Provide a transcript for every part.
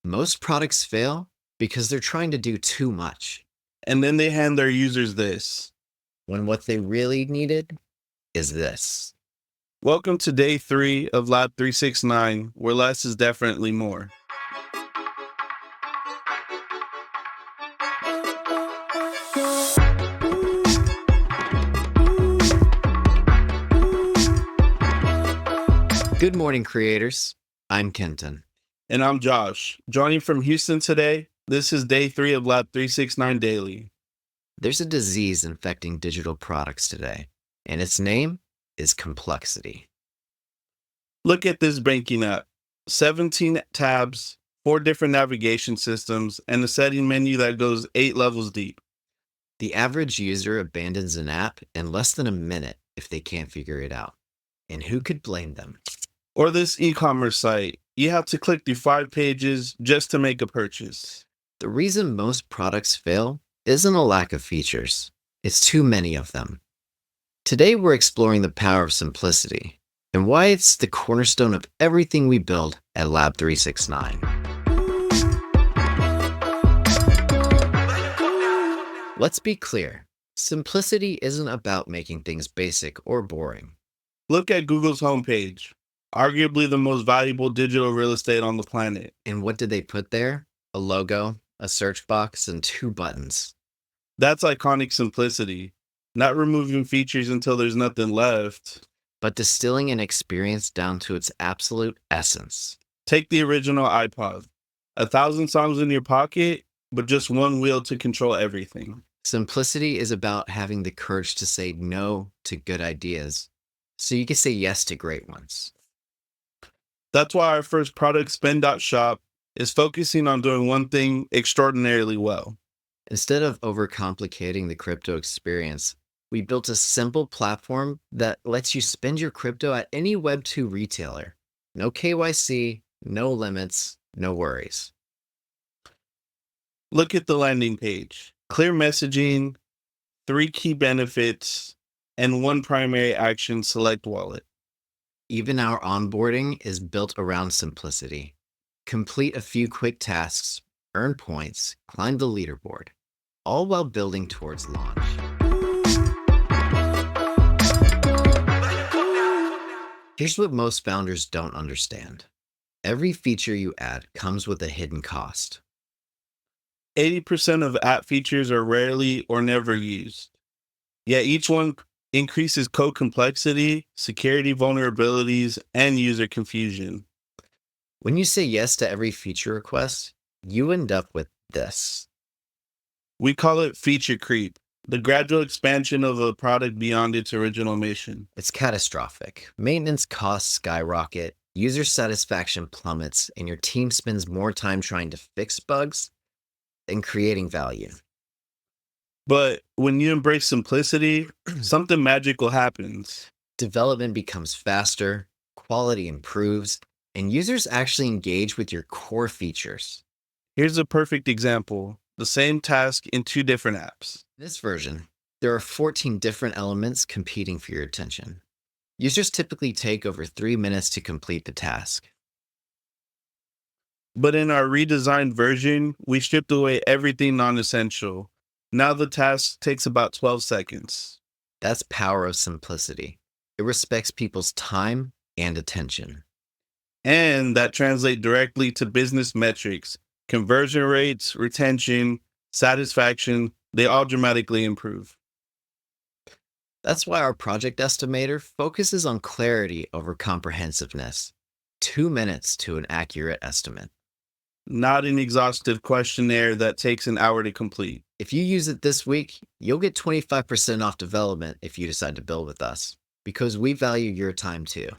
Most products fail because they're trying to do too much And then they hand their users this. when what they really needed is this. Welcome to day 3 of Lab 369, where less is definitely more. Good morning, creators. I'm Kenton. And I'm Josh. Joining from Houston today, this is day 3 of Lab 369 Daily. There's a disease infecting digital products today, and its name is complexity. Look at this banking app. 17 tabs, 4 different navigation systems, and a setting menu that goes 8 levels deep. The average user abandons an app in less than a minute if they can't figure it out. And who could blame them? Or this e-commerce site. You have to click through 5 pages just to make a purchase. The reason most products fail isn't a lack of features, it's too many of them. Today we're exploring the power of simplicity and why it's the cornerstone of everything we build at Lab 369. Let's be clear, simplicity isn't about making things basic or boring. Look at Google's homepage, arguably the most valuable digital real estate on the planet. And what did they put there? A logo, a search box, and 2 buttons. That's iconic simplicity, not removing features until there's nothing left. But distilling an experience down to its absolute essence. Take the original iPod. 1,000 songs in your pocket, but just one wheel to control everything. Simplicity is about having the courage to say no to good ideas, so you can say yes to great ones. That's why our first product, Spend.shop, is focusing on doing one thing extraordinarily well. Instead of overcomplicating the crypto experience, we built a simple platform that lets you spend your crypto at any Web2 retailer. No KYC, no limits, no worries. Look at the landing page. Clear messaging, 3 key benefits, and 1 primary action, select wallet. Even our onboarding is built around simplicity. Complete a few quick tasks, earn points, climb the leaderboard, all while building towards launch. Here's what most founders don't understand. Every feature you add comes with a hidden cost. 80% of app features are rarely or never used. Yet each one increases code complexity, security vulnerabilities, and user confusion. When you say yes to every feature request, you end up with this. We call it feature creep, the gradual expansion of a product beyond its original mission. It's catastrophic. Maintenance costs skyrocket, user satisfaction plummets, and your team spends more time trying to fix bugs than creating value. But when you embrace simplicity, something magical happens. Development becomes faster, quality improves, and users actually engage with your core features. Here's a perfect example, the same task in 2 different apps. In this version, there are 14 different elements competing for your attention. Users typically take over 3 minutes to complete the task. But in our redesigned version, we stripped away everything non-essential. Now the task takes about 12 seconds. That's power of simplicity. It respects people's time and attention. And that translates directly to business metrics. Conversion rates, retention, satisfaction, they all dramatically improve. That's why our project estimator focuses on clarity over comprehensiveness. 2 minutes to an accurate estimate. Not an exhaustive questionnaire that takes an hour to complete. If you use it this week, you'll get 25% off development if you decide to build with us, because we value your time too.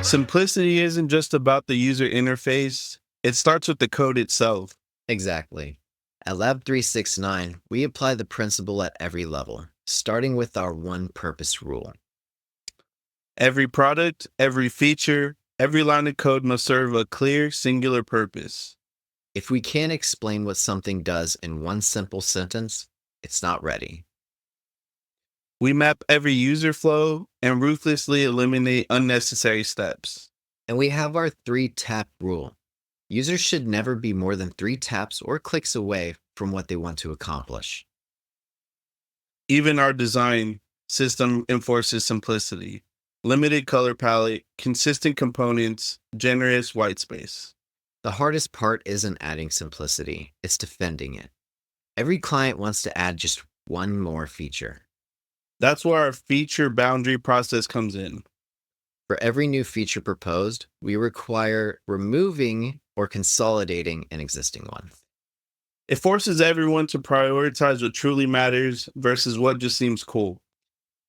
Simplicity isn't just about the user interface, it starts with the code itself. Exactly. At Lab 369, we apply the principle at every level, starting with our one purpose rule. Every product, every feature, every line of code must serve a clear, singular purpose. If we can't explain what something does in one simple sentence, it's not ready. We map every user flow and ruthlessly eliminate unnecessary steps. And we have our 3-tap rule. Users should never be more than 3 taps or clicks away from what they want to accomplish. Even our design system enforces simplicity. Limited color palette, consistent components, generous white space. The hardest part isn't adding simplicity, it's defending it. Every client wants to add just one more feature. That's where our feature boundary process comes in. For every new feature proposed, we require removing or consolidating an existing one. It forces everyone to prioritize what truly matters versus what just seems cool.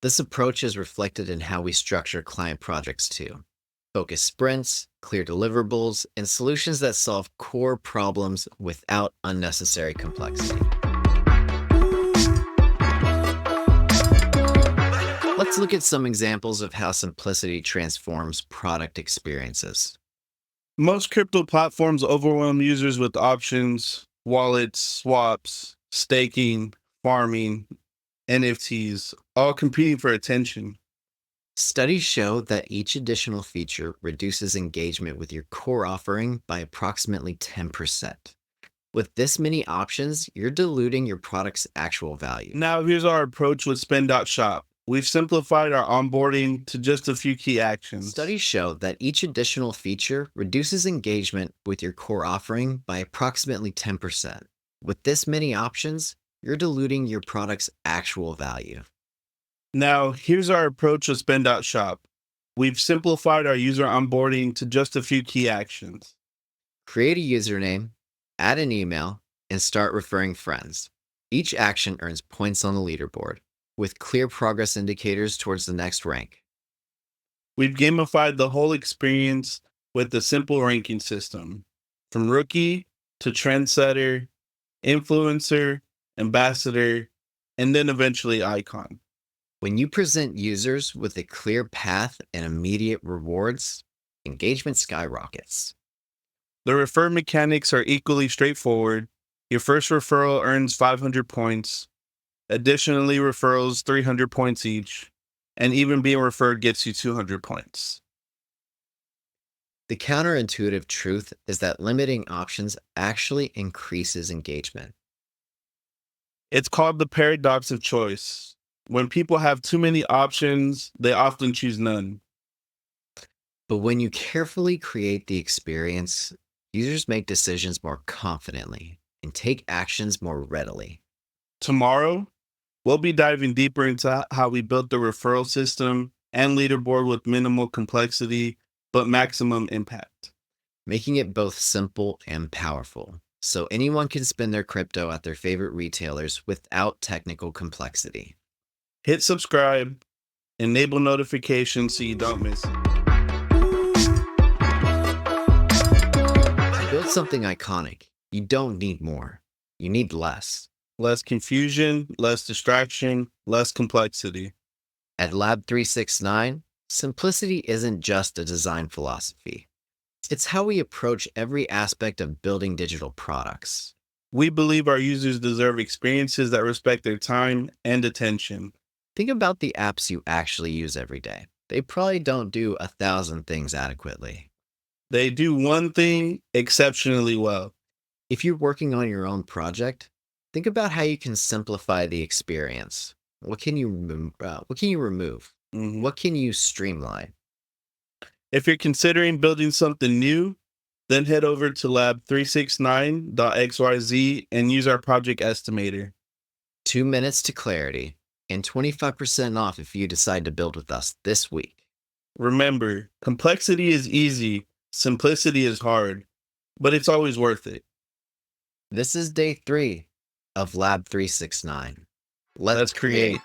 This approach is reflected in how we structure client projects too. Focus sprints, clear deliverables, and solutions that solve core problems without unnecessary complexity. Let's look at some examples of how simplicity transforms product experiences. Most crypto platforms overwhelm users with options, wallets, swaps, staking, farming, NFTs, all competing for attention. Studies show that each additional feature reduces engagement with your core offering by approximately 10%. With this many options, you're diluting your product's actual value. Now, here's our approach with Spend.shop. We've simplified our onboarding to just a few key actions. Studies show that each additional feature reduces engagement with your core offering by approximately 10%. With this many options, you're diluting your product's actual value. Now, here's our approach with Spend.shop. We've simplified our user onboarding to just a few key actions. Create a username, add an email, and start referring friends. Each action earns points on the leaderboard, with clear progress indicators towards the next rank. We've gamified the whole experience with a simple ranking system, from rookie to trendsetter, influencer, ambassador, and then eventually icon. When you present users with a clear path and immediate rewards, engagement skyrockets. The refer mechanics are equally straightforward. Your first referral earns 500 points. Additionally, referrals 300 points each, and even being referred gets you 200 points. The counterintuitive truth is that limiting options actually increases engagement. It's called the paradox of choice. When people have too many options, they often choose none. But when you carefully create the experience, users make decisions more confidently and take actions more readily. Tomorrow, we'll be diving deeper into how we built the referral system and leaderboard with minimal complexity, but maximum impact. Making it both simple and powerful, so anyone can spend their crypto at their favorite retailers without technical complexity. Hit subscribe, enable notifications so you don't miss it. To build something iconic, you don't need more. You need less. Less confusion, less distraction, less complexity. At Lab 369, simplicity isn't just a design philosophy. It's how we approach every aspect of building digital products. We believe our users deserve experiences that respect their time and attention. Think about the apps you actually use every day. They probably don't do 1,000 things adequately. They do one thing exceptionally well. If you're working on your own project, think about how you can simplify the experience. What can you remove? What can you streamline? If you're considering building something new, then head over to lab369.xyz and use our project estimator. 2 minutes to clarity and 25% off if you decide to build with us this week. Remember, complexity is easy, simplicity is hard, but it's always worth it. This is day 3 of Lab 369. Let's create.